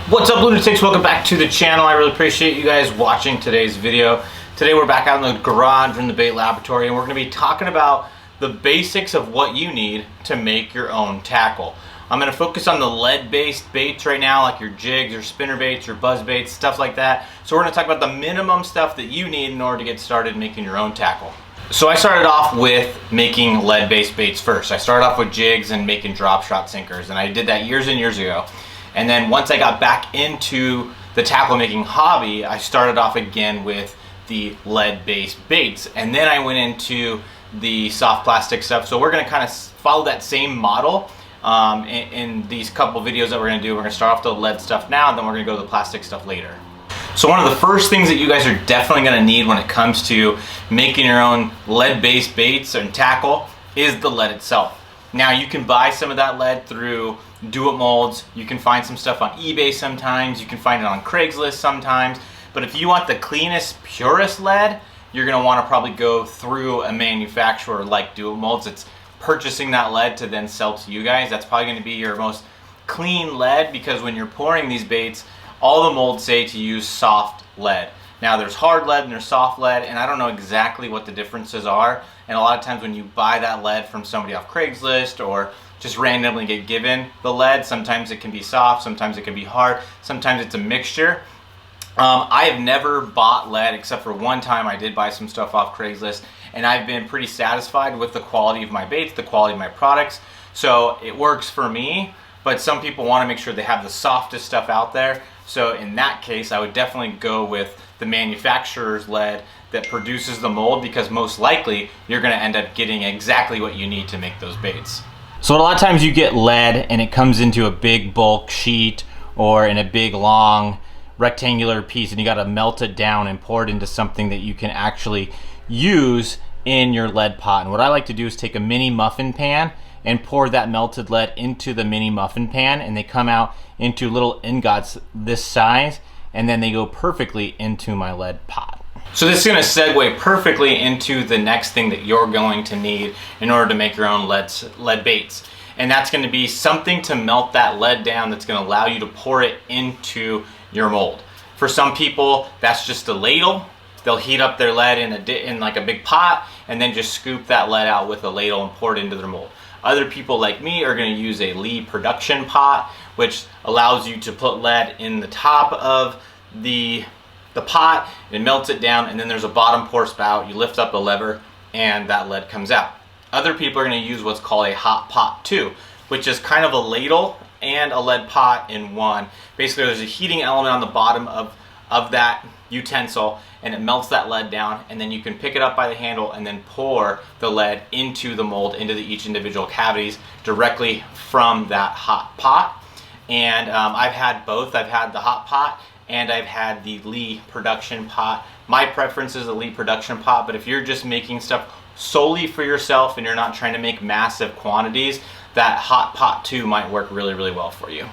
What's up, lunatics? Welcome back to the channel. I really appreciate you guys watching today's video. Today we're back out in the garage in the bait laboratory, and we're going to be talking about the basics of what you need to make your own tackle. I'm going to focus on the lead-based baits right now, like your jigs, your spinner baits, your buzz baits, stuff like that. So we're going to talk about the minimum stuff that you need in order to get started making your own tackle. So I started off with making lead-based baits first. I started off with jigs and making drop shot sinkers, and I did that years and years ago. And then once I got back into the tackle making hobby, I started off again with the lead-based baits. And then I went into the soft plastic stuff. So we're gonna kind of follow that same model in these couple videos that we're gonna do. We're gonna start off the lead stuff now, and then we're gonna go to the plastic stuff later. So one of the first things that you guys are definitely gonna need when it comes to making your own lead-based baits and tackle is the lead itself. Now you can buy some of that lead through do-it molds. You can find some stuff on eBay sometimes. You can find it on Craigslist sometimes. But if you want the cleanest, purest lead, you're gonna wanna probably go through a manufacturer like do-it molds. It's purchasing that lead to then sell to you guys. That's probably gonna be your most clean lead, because when you're pouring these baits, all the molds say to use soft lead. Now there's hard lead and there's soft lead, and I don't know exactly what the differences are. And a lot of times when you buy that lead from somebody off Craigslist or just randomly get given the lead, sometimes it can be soft, sometimes it can be hard, sometimes it's a mixture. I have never bought lead except for one time. I did buy some stuff off Craigslist, and I've been pretty satisfied with the quality of my baits, the quality of my products. So it works for me, but some people want to make sure they have the softest stuff out there. So in that case, I would definitely go with the manufacturer's lead that produces the mold, because most likely you're going to end up getting exactly what you need to make those baits. So a lot of times you get lead and it comes into a big bulk sheet or in a big long rectangular piece, and you got to melt it down and pour it into something that you can actually use in your lead pot. And what I like to do is take a mini muffin pan and pour that melted lead into the mini muffin pan, and they come out into little ingots this size, and then they go perfectly into my lead pot. So this is going to segue perfectly into the next thing that you're going to need in order to make your own lead baits. And that's going to be something to melt that lead down that's going to allow you to pour it into your mold. For some people, that's just a ladle. They'll heat up their lead in like a big pot and then just scoop that lead out with a ladle and pour it into their mold. Other people like me are going to use a lead production pot, which allows you to put lead in the top of the pot and melts it down, and then there's a bottom pour spout. You lift up the lever and that lead comes out. Other people are going to use what's called a hot pot too, which is kind of a ladle and a lead pot in one. Basically there's a heating element on the bottom of that utensil, and it melts that lead down, and then you can pick it up by the handle and then pour the lead into the mold, into each individual cavities directly from that hot pot. And I've had both. I've had the hot pot and I've had the Lee production pot. My preference is the Lee production pot, but if you're just making stuff solely for yourself and you're not trying to make massive quantities, that hot pot too might work really, really well for you.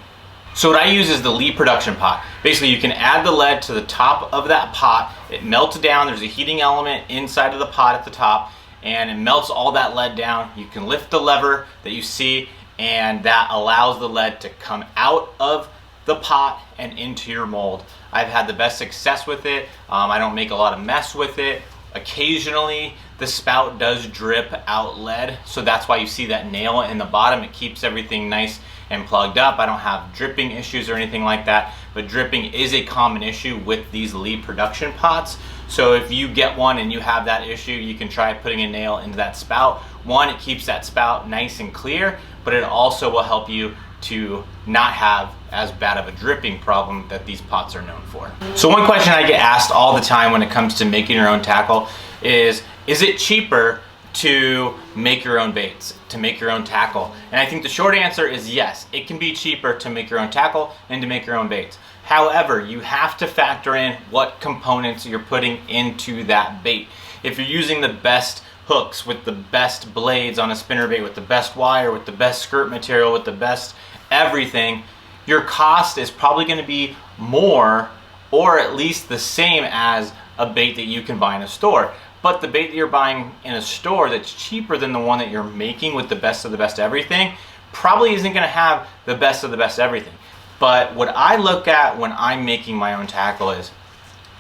So what I use is the Lee production pot. Basically you can add the lead to the top of that pot, it melts down, there's a heating element inside of the pot at the top, and it melts all that lead down. You can lift the lever that you see, and that allows the lead to come out of the pot and into your mold. I've had the best success with it. I don't make a lot of mess with it. Occasionally the spout does drip out lead, so that's why you see that nail in the bottom. It keeps everything nice and plugged up. I don't have dripping issues or anything like that, but dripping is a common issue with these lead production pots. So if you get one and you have that issue, you can try putting a nail into that spout. One, it keeps that spout nice and clear, but it also will help you to not have as bad of a dripping problem that these pots are known for. So one question I get asked all the time when it comes to making your own tackle is it cheaper to make your own baits, to make your own tackle? And I think the short answer is yes, it can be cheaper to make your own tackle and to make your own baits. However, you have to factor in what components you're putting into that bait. If you're using the best hooks with the best blades on a spinnerbait, with the best wire, with the best skirt material, with the best everything, your cost is probably going to be more, or at least the same as a bait that you can buy in a store. But the bait that you're buying in a store that's cheaper than the one that you're making with the best of the best everything probably isn't going to have the best of the best everything. But what I look at when I'm making my own tackle is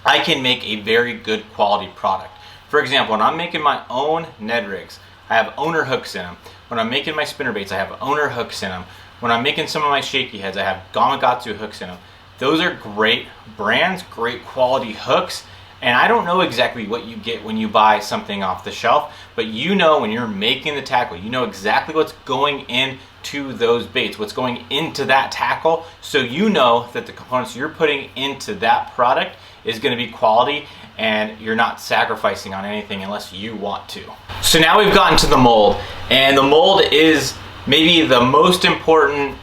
I can make a very good quality product. For example, when I'm making my own Ned rigs, I have owner hooks in them. When I'm making my spinner baits, I have owner hooks in them. When I'm making some of my shaky heads, I have Gamakatsu hooks in them. Those are great brands, great quality hooks. And I don't know exactly what you get when you buy something off the shelf, but you know when you're making the tackle, you know exactly what's going into those baits, what's going into that tackle. So you know that the components you're putting into that product is going to be quality, and you're not sacrificing on anything unless you want to. So now we've gotten to the mold, and the mold is maybe the most important,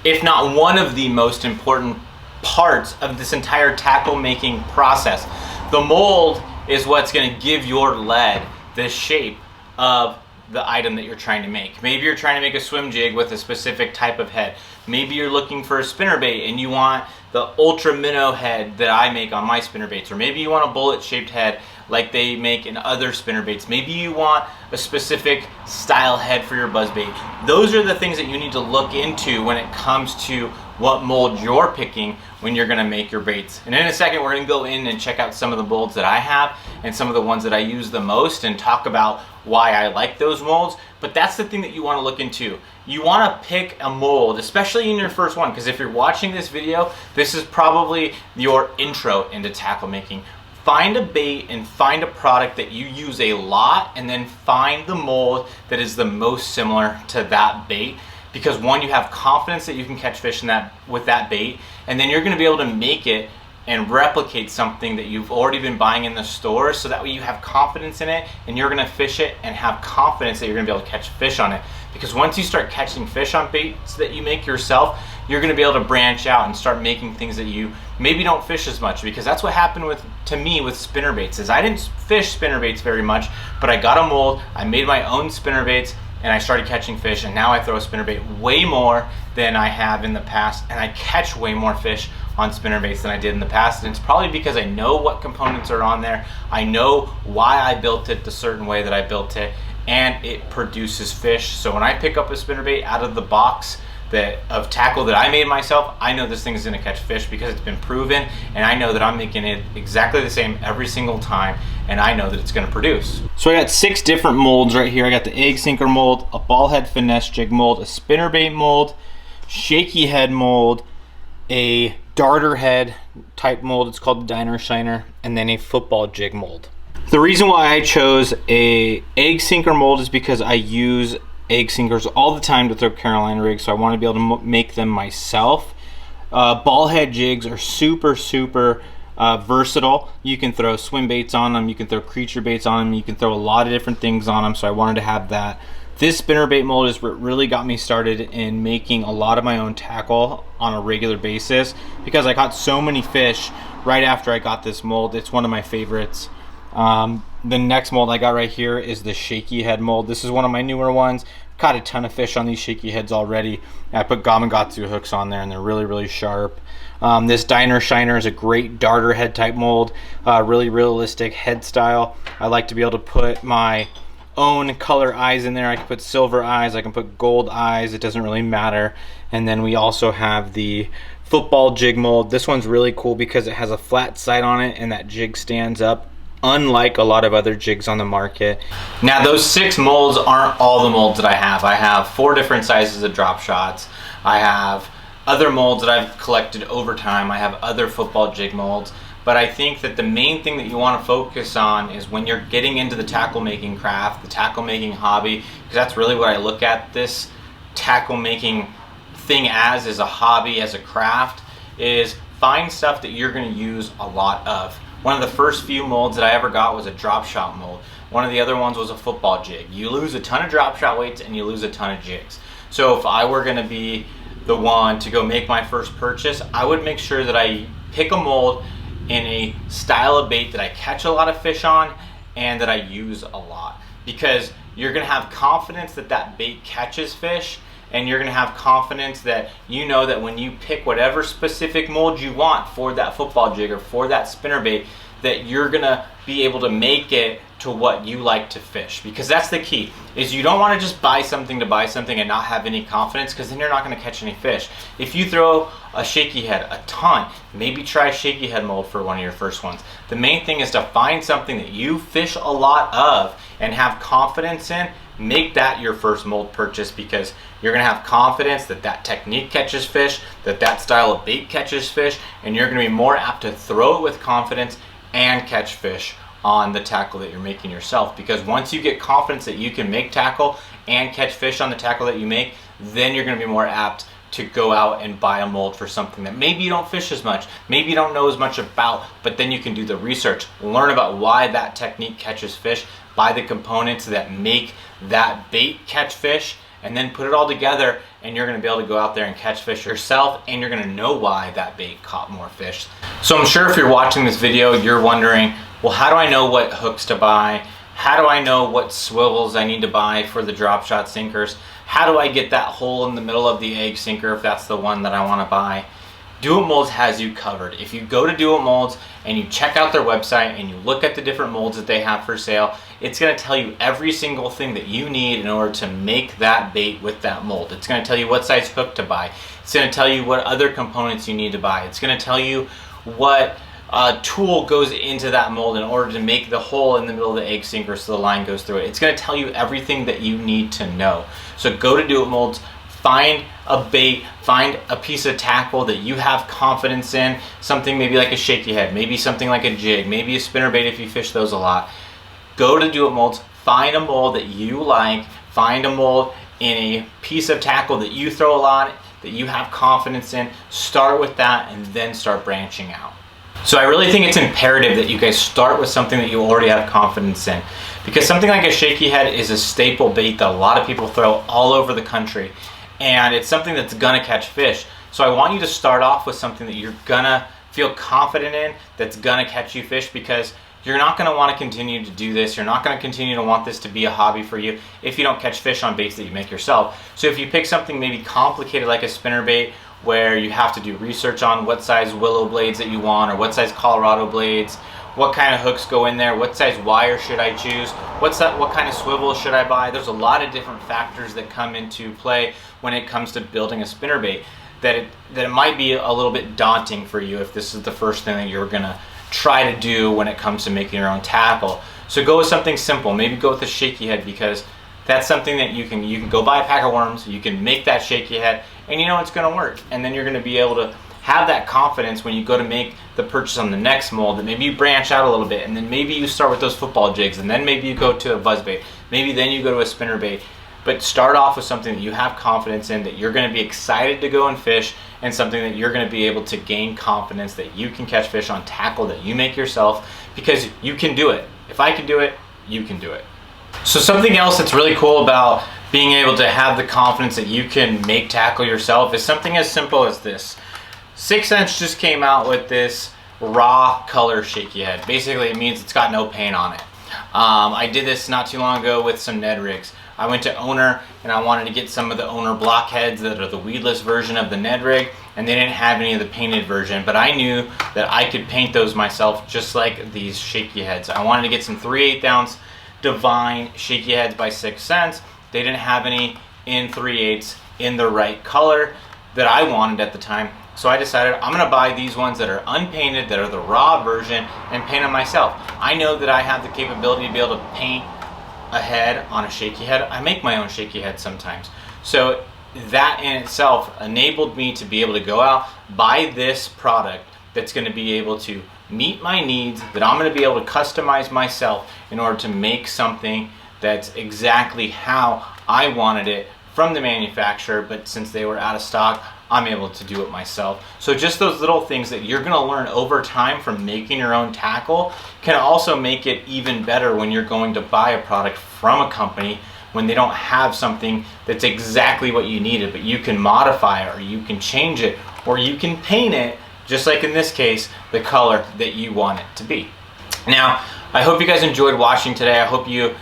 if not one of the most important parts of this entire tackle making process. The mold is what's going to give your lead the shape of the item that you're trying to make. Maybe you're trying to make a swim jig with a specific type of head. Maybe you're looking for a spinnerbait and you want the ultra minnow head that I make on my spinnerbaits, or maybe you want a bullet shaped head like they make in other spinnerbaits. Maybe you want a specific style head for your buzzbait. Those are the things that you need to look into when it comes to what mold you're picking when you're gonna make your baits. And in a second, we're gonna go in and check out some of the molds that I have and some of the ones that I use the most and talk about why I like those molds. But that's the thing that you wanna look into. You wanna pick a mold, especially in your first one, because if you're watching this video, this is probably your intro into tackle making. Find a bait and find a product that you use a lot, and then find the mold that is the most similar to that bait. Because one, you have confidence that you can catch fish with that bait, and then you're going to be able to make it and replicate something that you've already been buying in the store, so that way you have confidence in it and you're going to fish it and have confidence that you're going to be able to catch fish on it. Because once you start catching fish on baits that you make yourself, you're going to be able to branch out and start making things that you maybe don't fish as much. Because that's what happened to me with spinnerbaits, is I didn't fish spinnerbaits very much, but I got a mold, I made my own spinnerbaits, and I started catching fish, and now I throw a spinnerbait way more than I have in the past, and I catch way more fish on spinnerbaits than I did in the past. And it's probably because I know what components are on there, I know why I built it the certain way that I built it, and it produces fish. So when I pick up a spinnerbait out of the box of tackle that I made myself, I know this thing is going to catch fish because it's been proven, and I know that I'm making it exactly the same every single time, and I know that it's going to produce. So I got 6 different molds right here. I got the egg sinker mold, a ball head finesse jig mold, a spinnerbait mold, shaky head mold, a darter head type mold, it's called the diner shiner, and then a football jig mold. The reason why I chose a egg sinker mold is because I use egg sinkers all the time to throw Carolina rigs, so I want to be able to make them myself. Ball head jigs are super versatile. You can throw swim baits on them, you can throw creature baits on them, you can throw a lot of different things on them, so I wanted to have that. This spinnerbait mold is what really got me started in making a lot of my own tackle on a regular basis, because I caught so many fish right after I got this mold. It's one of my favorites. The next mold I got right here is the shaky head mold. This is one of my newer ones. Caught a ton of fish on these shaky heads already. I put Gamakatsu hooks on there and they're really sharp. This diner shiner is a great darter head type mold, really realistic head style. I like to be able to put my own color eyes in there. I can put silver eyes, I can put gold eyes, it doesn't really matter. And then we also have the football jig mold. This one's really cool because it has a flat side on it and that jig stands up, unlike a lot of other jigs on the market. Now those 6 molds aren't all the molds that I have. I have 4 different sizes of drop shots. I have other molds that I've collected over time. I have other football jig molds. But I think that the main thing that you want to focus on is when you're getting into the tackle making craft, the tackle making hobby, because that's really what I look at this tackle making thing as, is a hobby, as a craft, is find stuff that you're going to use a lot of. One of the first few molds that I ever got was a drop shot mold. One of the other ones was a football jig. You lose a ton of drop shot weights and you lose a ton of jigs. So if I were going to be the one to go make my first purchase, I would make sure that I pick a mold in a style of bait that I catch a lot of fish on and that I use a lot, because you're going to have confidence that that bait catches fish, and you're going to have confidence that you know that when you pick whatever specific mold you want for that football jig or for that spinnerbait, that you're gonna be able to make it to what you like to fish, because that's the key. Is you don't want to just buy something to buy something and not have any confidence, because then you're not going to catch any fish. If you throw a shaky head a ton, maybe try a shaky head mold for one of your first ones. The main thing is to find something that you fish a lot of and have confidence in. Make that your first mold purchase, because you're going to have confidence that that technique catches fish, that that style of bait catches fish, and you're going to be more apt to throw it with confidence and catch fish on the tackle that you're making yourself. Because once you get confidence that you can make tackle and catch fish on the tackle that you make, then you're going to be more apt to go out and buy a mold for something that maybe you don't fish as much, maybe you don't know as much about, but then you can do the research, learn about why that technique catches fish, buy the components that make that bait catch fish, and then put it all together, and you're going to be able to go out there and catch fish yourself, and you're going to know why that bait caught more fish. So I'm sure if you're watching this video, you're wondering, well, how do I know what hooks to buy? How do I know what swivels I need to buy for the drop shot sinkers? How do I get that hole in the middle of the egg sinker if that's the one that I want to buy? Do It Molds has you covered. If you go to Do It Molds and you check out their website and you look at the different molds that they have for sale, it's going to tell you every single thing that you need in order to make that bait with that mold. It's going to tell you what size hook to buy. It's going to tell you what other components you need to buy. It's going to tell you what tool goes into that mold in order to make the hole in the middle of the egg sinker so the line goes through it. It's going to tell you everything that you need to know. So go to Do It Molds, find a bait, find a piece of tackle that you have confidence in, something maybe like a shaky head, maybe something like a jig, maybe a spinnerbait if you fish those a lot. Go to Do It Molds, find a mold that you like, find a mold in a piece of tackle that you throw a lot, that you have confidence in, start with that and then start branching out. So I really think it's imperative that you guys start with something that you already have confidence in, because something like a shaky head is a staple bait that a lot of people throw all over the country, and it's something that's gonna catch fish. So I want you to start off with something that you're gonna feel confident in, that's gonna catch you fish, because you're not gonna wanna continue to do this. You're not gonna continue to want this to be a hobby for you if you don't catch fish on baits that you make yourself. So if you pick something maybe complicated like a spinnerbait, where you have to do research on what size willow blades that you want, or what size Colorado blades, what kind of hooks go in there, what size wire should I choose, what kind of swivel should I buy. There's a lot of different factors that come into play when it comes to building a spinnerbait that it might be a little bit daunting for you if this is the first thing that you're gonna try to do when it comes to making your own tackle. So go with something simple. Maybe go with a shaky head, because that's something that you can go buy a pack of worms, you can make that shaky head, and you know it's going to work. And then you're going to be able to have that confidence when you go to make the purchase on the next mold, that maybe you branch out a little bit, and then maybe you start with those football jigs, and then maybe you go to a buzzbait, maybe then you go to a spinnerbait. But start off with something that you have confidence in, that you're going to be excited to go and fish, and something that you're going to be able to gain confidence that you can catch fish on tackle that you make yourself, because you can do it. If I can do it, you can do it. So something else that's really cool about being able to have the confidence that you can make tackle yourself is something as simple as this. 6th Sense just came out with this raw color shaky head. Basically it means it's got no paint on it. I did this not too long ago with some Ned rigs. I went to Owner and I wanted to get some of the Owner blockheads that are the weedless version of the Ned rig, and they didn't have any of the painted version, but I knew that I could paint those myself just like these shaky heads. I wanted to get some 3/8 ounce Divine shaky heads by 6th Sense. They didn't have any in 3/8 in the right color that I wanted at the time. So I decided I'm gonna buy these ones that are unpainted, that are the raw version, and paint them myself. I know that I have the capability to be able to paint a head on a shaky head. I make my own shaky head sometimes. So that in itself enabled me to be able to go out, buy this product that's gonna be able to meet my needs, that I'm going to be able to customize myself in order to make something that's exactly how I wanted it from the manufacturer, but since they were out of stock, I'm able to do it myself. So just those little things that you're going to learn over time from making your own tackle can also make it even better when you're going to buy a product from a company when they don't have something that's exactly what you needed, but you can modify it, or you can change it, or you can paint it, just like in this case, the color that you want it to be. Now, I hope you guys enjoyed watching today. I hope you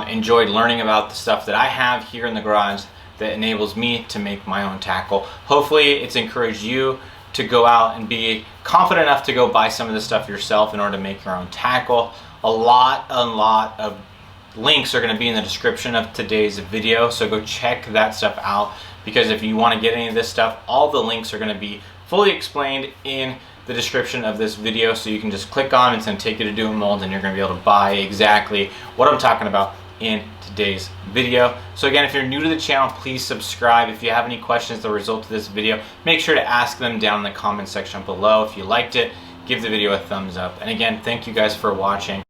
enjoyed learning about the stuff that I have here in the garage that enables me to make my own tackle. Hopefully it's encouraged you to go out and be confident enough to go buy some of this stuff yourself in order to make your own tackle. A lot of links are going to be in the description of today's video, so go check that stuff out, because if you want to get any of this stuff, all the links are going to be fully explained in the description of this video, so you can just click on it. It's going to take you to Do It Mold, and you're going to be able to buy exactly what I'm talking about in today's video. So again, if you're new to the channel, please subscribe. If you have any questions as a result of this video, make sure to ask them down in the comment section below. If you liked it, give the video a thumbs up. And again, thank you guys for watching.